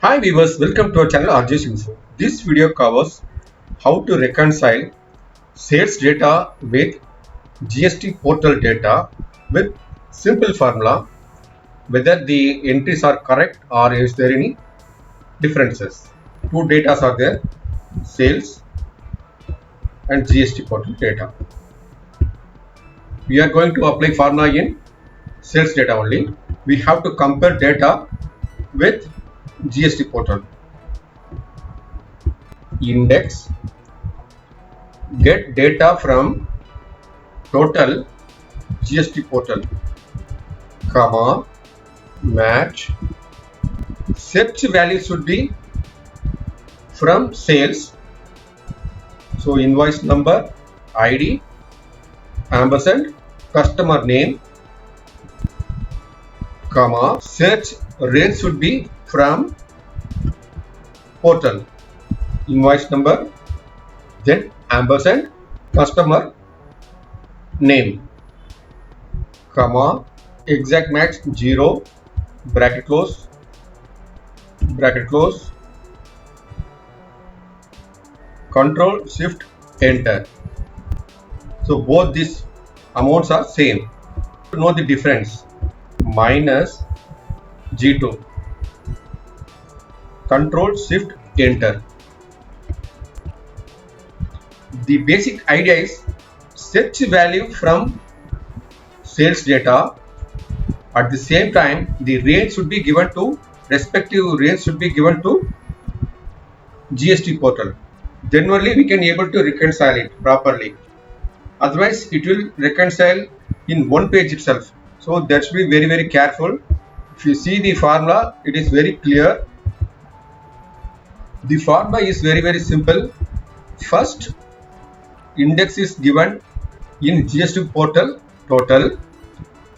Hi viewers, welcome to our channel RJ's Info. This video covers how to reconcile sales data with GST portal data with simple formula, whether the entries are correct or is there any differences. Two data are there, sales and GST portal data. We are going to apply formula in sales data only. We have to compare data with GST portal. Index, get data from total GST portal, comma, match, search value should be from sales, so invoice number, ID, ampersand, customer name, comma, search range should be from portal, invoice number, then ampersand, customer name, comma, exact match 0, bracket close, Ctrl Shift Enter. So both these amounts are same. To know the difference, minus G2, Ctrl Shift Enter. The basic idea is search value from sales data. At the same time, the range should be given to GST portal. Then only we can able to reconcile it properly. Otherwise, it will reconcile in one page itself. So that should be very careful. If you see the formula, it is very clear. The formula is very simple. First, index is given in GST portal total.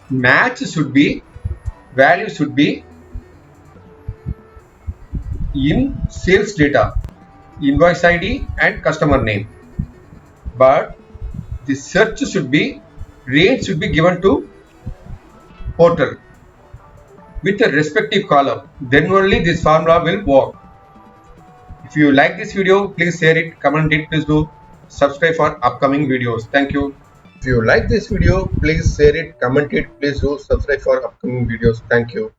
Match should be, value should be in sales data, invoice ID and customer name. But the search should be, range should be given to portal with a respective column. Then only this formula will work. If you like this video, please share it, comment it, please do subscribe for upcoming videos. Thank you. If you like this video, please share it, comment it, please do subscribe for upcoming videos. Thank you.